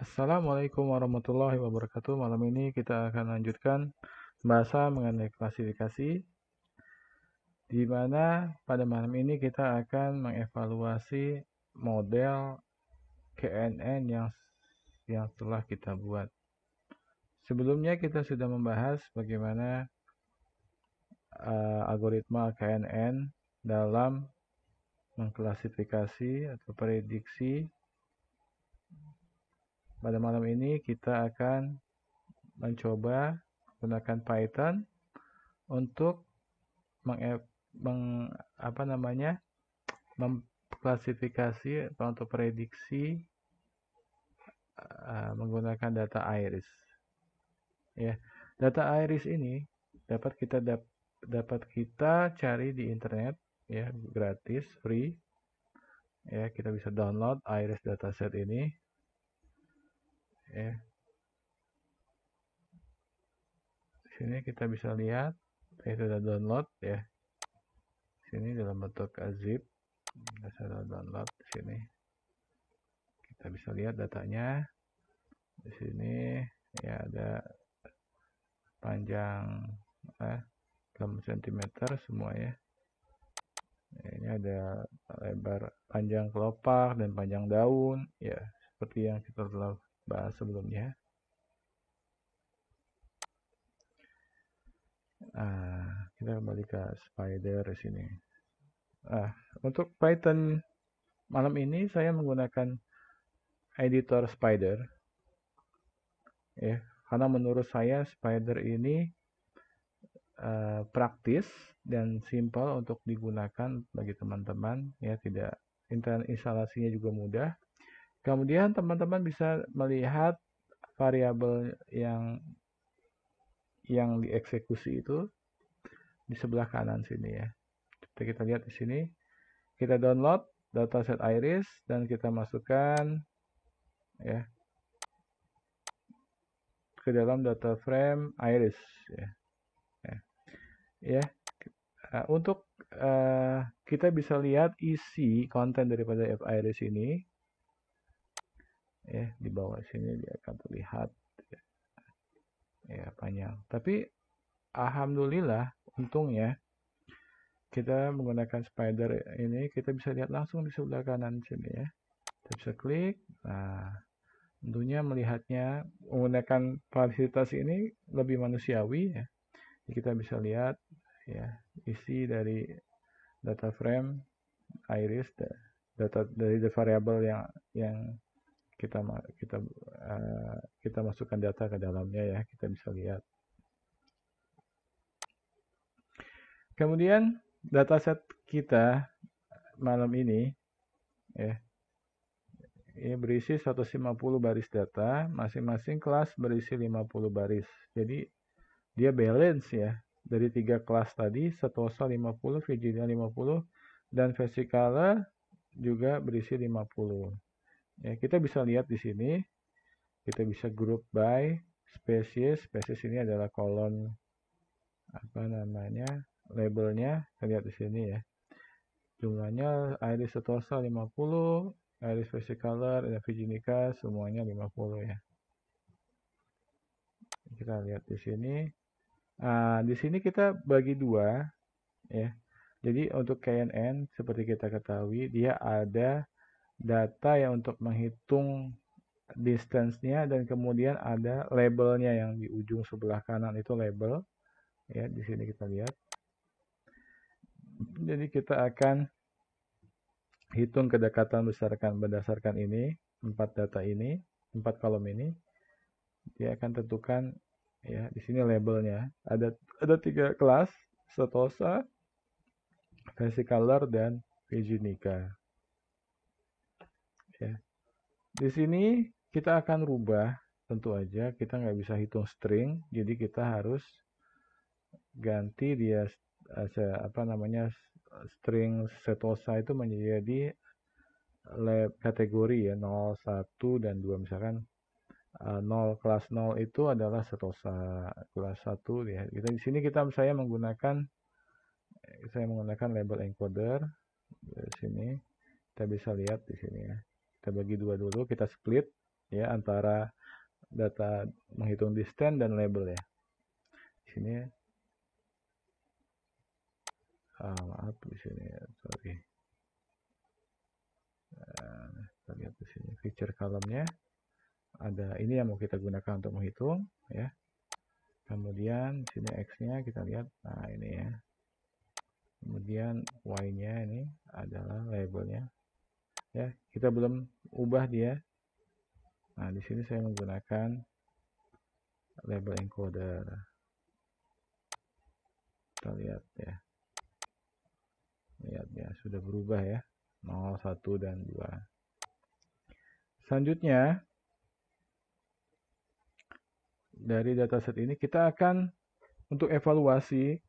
Assalamualaikum warahmatullahi wabarakatuh. Malam ini kita akan lanjutkan pembahasan mengenai klasifikasi, di mana pada malam ini kita akan mengevaluasi model KNN yang telah kita buat. Sebelumnya kita sudah membahas bagaimana algoritma KNN dalam mengklasifikasi atau prediksi. Pada malam ini kita akan mencoba menggunakan Python untuk mengklasifikasi atau untuk prediksi menggunakan data iris. Ya, data iris ini dapat kita cari di internet, ya, gratis, free. Ya, kita bisa download iris dataset ini. Ya. Di sini kita bisa lihat, saya sudah download, ya. Sini dalam bentuk zip, saya download di sini. Kita bisa lihat datanya. Di sini ya ada panjang 6 cm semua, ya. Ini ada lebar, panjang kelopak dan panjang daun, ya, seperti yang kita telah bahas sebelumnya. Kita kembali ke Spider di sini. Untuk Python malam ini saya menggunakan editor Spider, ya, karena menurut saya Spider ini praktis dan simpel untuk digunakan bagi teman-teman, ya, tidak instalasinya juga mudah. Kemudian teman-teman bisa melihat variabel yang dieksekusi itu di sebelah kanan sini, ya. Kita lihat di sini, kita download dataset iris dan kita masukkan, ya, ke dalam data frame iris, ya. Untuk kita bisa lihat isi konten daripada iris ini, ya, di bawah sini dia akan terlihat, ya, panjang. Tapi alhamdulillah, untungnya kita menggunakan Spider ini, kita bisa lihat langsung di sebelah kanan sini, ya. Kita bisa klik. Tentunya melihatnya menggunakan fasilitas ini lebih manusiawi, ya. Kita bisa lihat, ya, isi dari data frame iris, data dari variabel yang kita masukkan data ke dalamnya, ya. Kita bisa lihat. Kemudian dataset kita malam ini, ya, ini berisi 150 baris data, masing-masing kelas berisi 50 baris. Jadi dia balance, ya, dari 3 kelas tadi, Setosa 50, Virginia 50, dan Versicolor juga berisi 50. Ya, kita bisa lihat di sini, kita bisa group by species. Species ini adalah kolom labelnya. Kita lihat di sini, ya. Jumlahnya iris Setosa 50, iris Versicolor dan Virginica semuanya 50, ya. Kita lihat di sini. Di sini kita bagi dua, ya. Jadi untuk KNN seperti kita ketahui, dia ada data yang untuk menghitung distance-nya dan kemudian ada labelnya yang di ujung sebelah kanan itu label, ya. Di sini kita lihat. Jadi kita akan hitung kedekatan berdasarkan ini, 4 data ini, 4 kolom ini. Dia akan tentukan, ya, di sini labelnya. Ada 3 kelas, Setosa, Versicolor, dan Virginica. Ya. Di sini kita akan rubah, tentu aja kita nggak bisa hitung string, jadi kita harus ganti dia string Setosa itu menjadi kategori, ya, 0, 1, dan 2. Misalkan 0, kelas 0 itu adalah Setosa kelas 1, ya. Di sini saya menggunakan label encoder. Di sini kita bisa lihat di sini, ya. Kita bagi dua dulu, kita split. ya antara data menghitung distance dan label ya. Di sini maaf di sini sorry. Kita lihat di sini feature column-nya ada ini yang mau kita gunakan untuk menghitung ya. Kemudian di sini X-nya kita lihat, nah ini ya. Kemudian Y-nya ini adalah labelnya. Ya, kita belum ubah dia. Nah, di sini saya menggunakan label encoder. Kita lihat ya. Lihat ya, sudah berubah ya. 0, 1 dan 2. Selanjutnya dari dataset ini kita akan untuk evaluasi.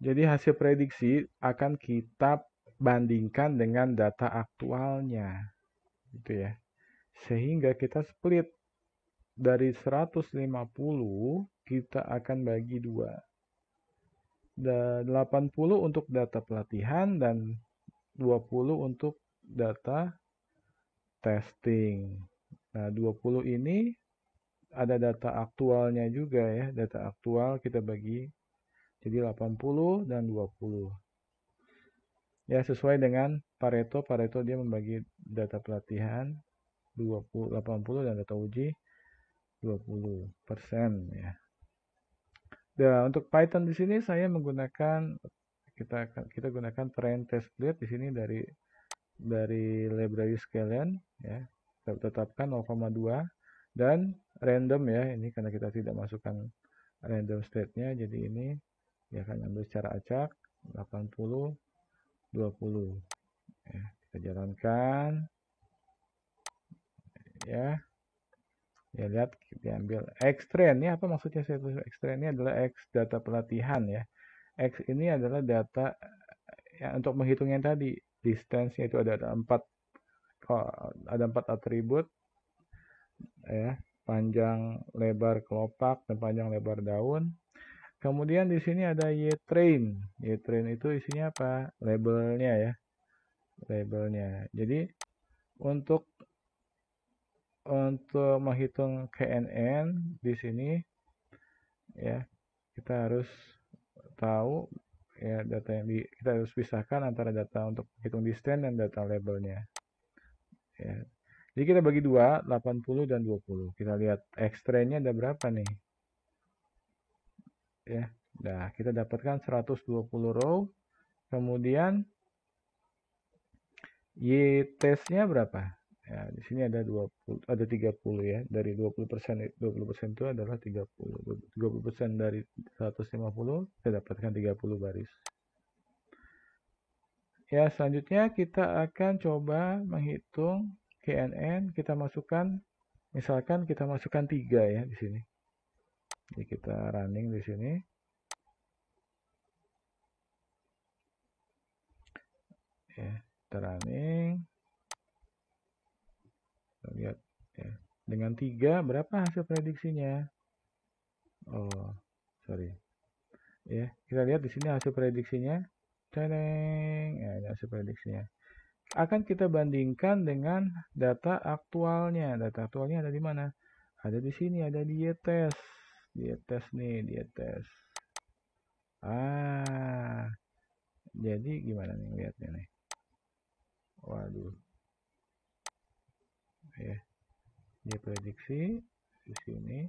Jadi hasil prediksi akan kita bandingkan dengan data aktualnya. Gitu ya. Sehingga kita split dari 150 kita akan bagi 2. 80 untuk data pelatihan dan 20 untuk data testing. Nah, 20 ini ada data aktualnya juga ya. Data aktual kita bagi jadi 80 dan 20. Ya, sesuai dengan Pareto. Pareto dia membagi data pelatihan 80 dan data uji 20% ya. Nah, untuk Python di sini saya menggunakan kita gunakan train test split di sini dari library scalene ya. Kita tetapkan 0,2 dan random ya. Ini karena kita tidak masukkan random state-nya, jadi ini dia akan ambil secara acak 80 20 ya. Kita jalankan ya. Ya lihat kita ambil X train ini apa maksudnya saya tulis X train ini adalah X data pelatihan ya. X ini adalah data ya, untuk menghitung yang tadi distance-nya itu ada 4 atribut ya, panjang lebar kelopak dan panjang lebar daun. Kemudian di sini ada Y-train. Y-train itu isinya apa? Labelnya ya. Labelnya. Jadi untuk menghitung KNN di sini ya kita harus tahu ya data yang kita harus pisahkan antara data untuk hitung distance dan data labelnya ya. Jadi kita bagi 2, 80 dan 20. Kita lihat X-train-nya ada berapa nih ya. Nah, kita dapatkan 120 row. Kemudian Y-test-nya berapa? Ya, di sini ada 30 ya. Dari 20%, 20% itu adalah 30. 30% dari 150, kita dapatkan 30 baris. Ya, selanjutnya kita akan coba menghitung KNN. Kita masukkan, misalkan kita masukkan 3 ya di sini. Jadi kita running di sini. Ya, kita running. Kita lihat ya. Dengan 3 berapa hasil prediksinya? Oh, sorry. Ya, kita lihat di sini hasil prediksinya. Teneng, ya, ini hasil prediksinya. Akan kita bandingkan dengan data aktualnya. Data aktualnya ada di mana? Ada di sini, ada di Y-test. Y-test nih, Y-test. Jadi gimana nih lihatnya nih? Waduh. Ya, dia prediksi di sini,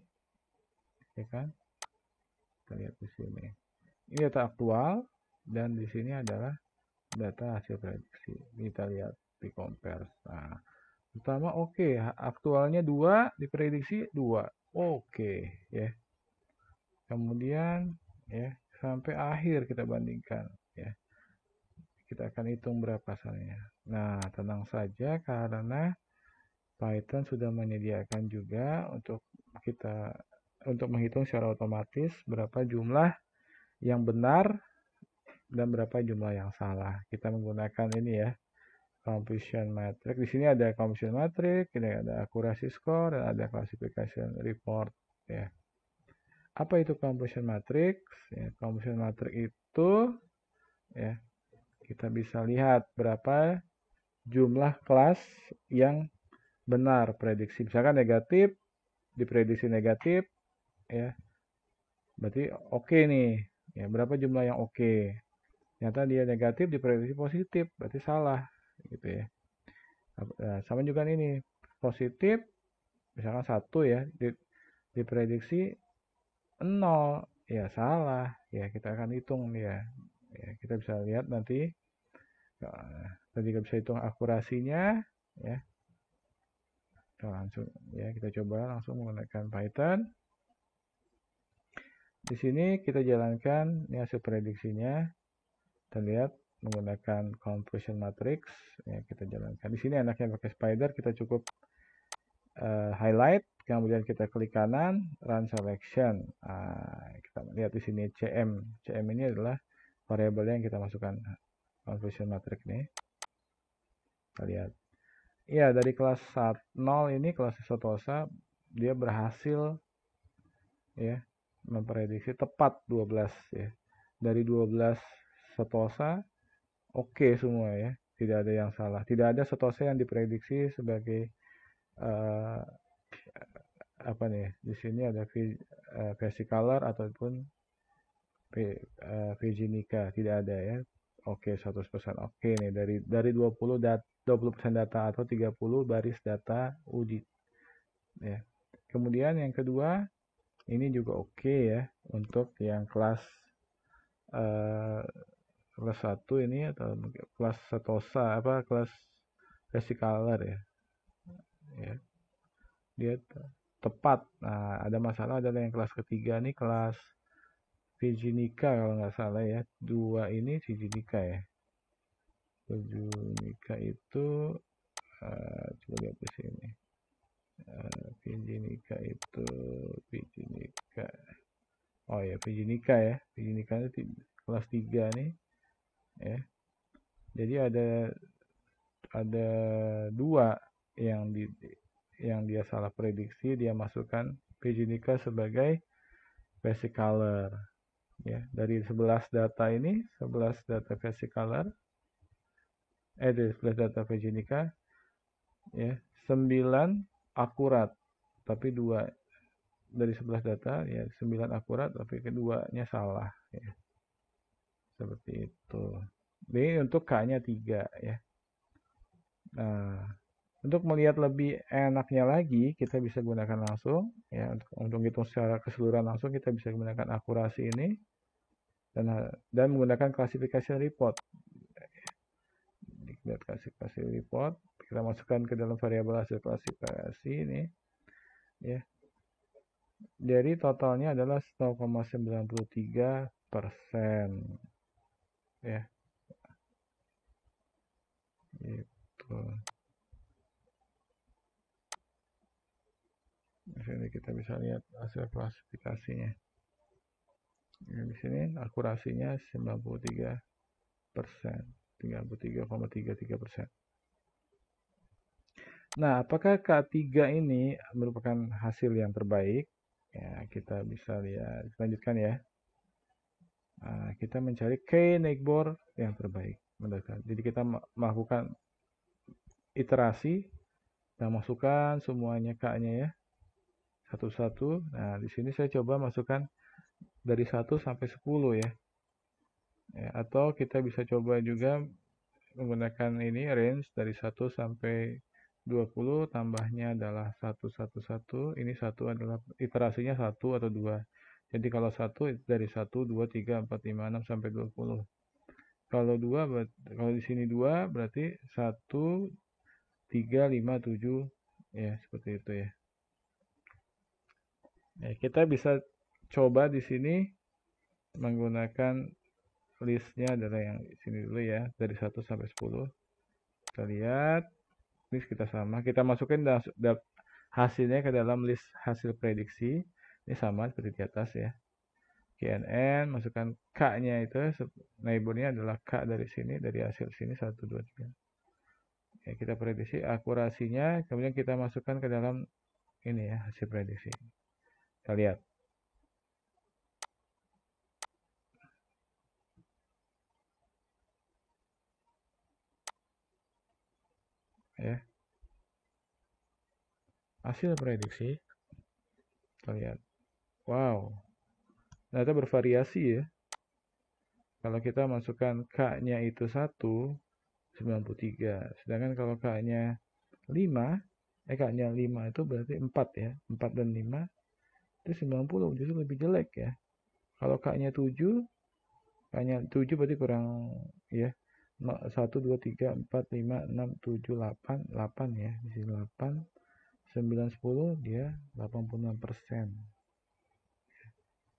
ya kan? Kita lihat di sini. Ini data aktual dan di sini adalah data hasil prediksi. Kita lihat di compare. Nah, pertama oke, aktualnya 2, diprediksi 2. Oke, ya. Kemudian ya, sampai akhir kita bandingkan ya. Kita akan hitung berapa salahnya. Nah, tenang saja karena Python sudah menyediakan juga untuk kita untuk menghitung secara otomatis berapa jumlah yang benar dan berapa jumlah yang salah. Kita menggunakan ini ya, completion matrix. Di sini ada completion matrix, ini ada accuracy score dan ada classification report ya. Apa itu completion matrix? Ya, completion matrix itu ya kita bisa lihat berapa jumlah kelas yang benar prediksi. Misalkan negatif, diprediksi negatif, ya berarti oke nih. Ya, berapa jumlah yang oke? Ternyata dia negatif, diprediksi positif, berarti salah, gitu ya. Nah, sama juga ini, positif, misalkan 1 ya, diprediksi 0, ya salah. Ya, kita akan hitung dia. Ya, kita bisa lihat nanti. Kita juga bisa hitung akurasinya, ya. Langsung ya, kita coba langsung menggunakan Python. Di sini kita jalankan ini hasil prediksinya. Kita lihat menggunakan conversion matrix, ya kita jalankan. Di sini enaknya pakai spider, kita cukup highlight, kemudian kita klik kanan, run selection. Kita lihat di sini CM. CM ini adalah variabel yang kita masukkan conversion matrix nih. Kita lihat. Ya, dari kelas 0 ini, kelas Setosa, dia berhasil ya memprediksi tepat 12 ya. Dari 12 Setosa oke semua ya, tidak ada yang salah. Tidak ada Setosa yang diprediksi sebagai apa nih? Di sini ada vesicular ataupun Virginica, tidak ada ya. Oke, 100% oke nih dari 20% data atau 30 baris data uji ya. Kemudian yang kedua, ini juga oke ya untuk yang kelas 1 ini atau kelas Setosa, kelas vesicular ya. Ya. Dia tepat. Nah, ada masalah adalah yang kelas ketiga nih, kelas Virginica kalau nggak salah ya. 2 ini Virginica ya. Virginica itu coba lihat di sini. Virginica itu Virginica. Oh ya, Virginica ya. Virginica itu kelas 3 nih. Ya. Jadi ada 2 yang dia salah prediksi, dia masukkan Virginica sebagai vesicular. Ya, dari 11 data ini, 11 data vesicular, dari 11 data Virginica, ya, 9 akurat, tapi 2 dari 11 data, ya 9 akurat, tapi keduanya salah. Ya. Seperti itu. Ini untuk K-nya 3 ya. Nah, untuk melihat lebih enaknya lagi, kita bisa gunakan langsung ya, untuk hitung secara keseluruhan langsung kita bisa gunakan akurasi ini dan menggunakan classification report. Lihat classification report, kita masukkan ke dalam variabel hasil klasifikasi ini ya. Jadi totalnya adalah 0,93% ya. Gitu. Di sini kita bisa lihat hasil klasifikasinya. Ya, di sini akurasinya 93%, 33,33%. Nah, apakah K3 ini merupakan hasil yang terbaik? Ya, kita bisa lihat. Lanjutkan ya. Kita mencari K neighbor yang terbaik mendekat. Jadi kita melakukan iterasi dan masukkan semuanya K-nya ya. Satu-satu. Nah, di sini saya coba masukkan dari 1 sampai 10 ya. Atau kita bisa coba juga menggunakan ini range dari 1 sampai 20, tambahnya adalah 111. Ini 1 adalah iterasinya 1 atau 2. Jadi kalau 1 dari 1, 2, 3, 4, 5, 6 sampai 20. Kalau 2, kalau di sini 2 berarti 1, 3, 5, 7 ya, seperti itu ya. Kita bisa coba di sini menggunakan listnya adalah yang di sini dulu ya, dari 1 sampai 10. Kita lihat list kita sama, kita masukin hasilnya ke dalam list hasil prediksi. Ini sama seperti di atas ya. KNN, masukkan K-nya itu, neighbornya adalah K dari sini, dari hasil sini 1, 2, 3. Ya, kita prediksi akurasinya, kemudian kita masukkan ke dalam ini ya, hasil prediksi. Kita lihat. Ya. hasil prediksi. Kita lihat. Wow, ternyata bervariasi ya. Kalau kita masukkan K-nya itu 1, 93. Sedangkan kalau K-nya 5, K-nya 5 itu berarti 4 ya. 4 dan 5 itu 90, justru lebih jelek ya. Kalau K-nya 7, K-nya 7 berarti kurang ya. 1, 2, 3, 4, 5, 6, 7, 8. 8 ya. Di sini 8. 9, 10 dia 86%.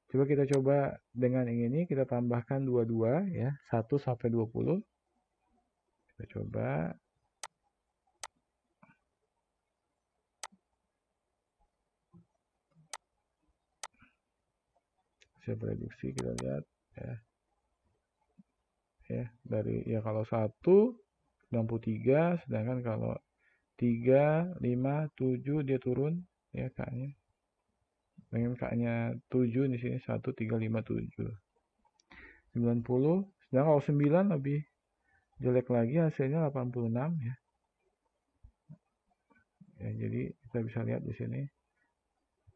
Coba kita coba dengan ini, kita tambahkan 22 ya, 1 sampai 20. Kita coba. Saya prediksi, kita lihat ya. Ya, dari ya kalau 1 63, sedangkan kalau 3, 5, 7 dia turun ya K-nya. Dengan K-nya 7 di sini 1, 3, 5, 7. 90, sedangkan kalau 9 lebih jelek lagi, hasilnya 86 ya. Ya, jadi kita bisa lihat di sini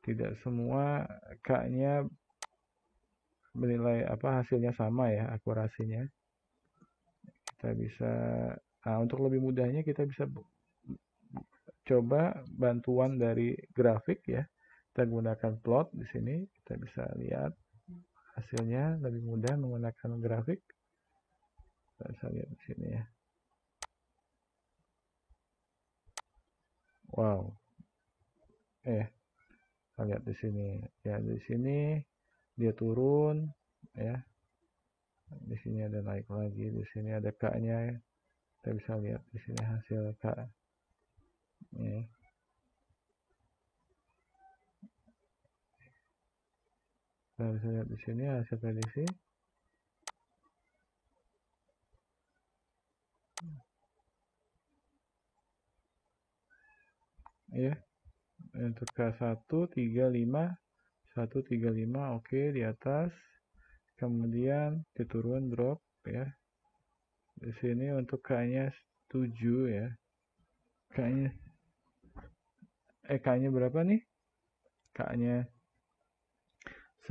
tidak semua K-nya menilai hasilnya sama ya, akurasinya. Kita bisa untuk lebih mudahnya kita bisa coba bantuan dari grafik ya. Kita gunakan plot di sini, kita bisa lihat hasilnya lebih mudah menggunakan grafik. Kita bisa lihat di sini ya. Wow. Kita lihat di sini. Ya, di sini dia turun ya. Di sini ada naik lagi, di sini ada K-nya. Kita bisa lihat di sini hasil K. Ya. Kita bisa lihat di sini hasil prediksi. Ya. Untuk K1 35 135 oke di atas. Kemudian diturun drop ya. Di sini untuk K-nya 7 ya. K-nya K-nya berapa nih? K-nya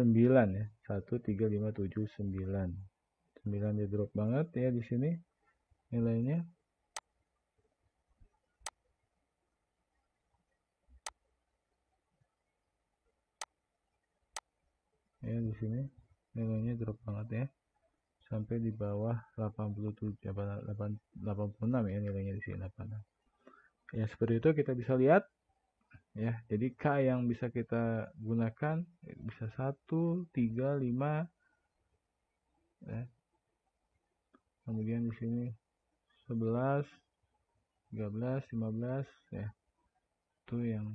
9 ya. 1 3 5 7 9. 9 di drop banget ya di sini nilainya. Ya di sini nilainya drop banget ya. Sampai di bawah 86 ya nilainya di sini 86. Ya seperti itu kita bisa lihat ya. Jadi K yang bisa kita gunakan bisa 1 3 5 ya. Kemudian di sini 11 13 15 ya. Itu yang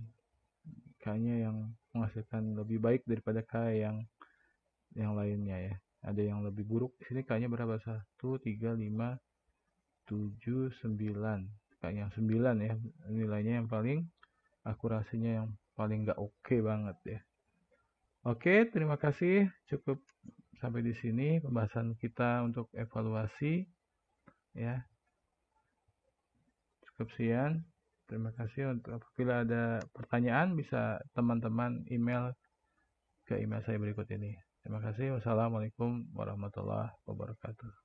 K-nya yang menghasilkan lebih baik daripada K yang lainnya ya. Ada yang lebih buruk. Di sini K-nya berapa? 1 3 5 7 9. K yang 9 ya. Nilainya yang paling akurasinya yang paling nggak oke banget ya. Oke, terima kasih. Cukup sampai di sini pembahasan kita untuk evaluasi ya. Cukup sekian. Terima kasih. Untuk apabila ada pertanyaan bisa teman-teman email ke email saya berikut ini. Terima kasih. Wassalamualaikum warahmatullahi wabarakatuh.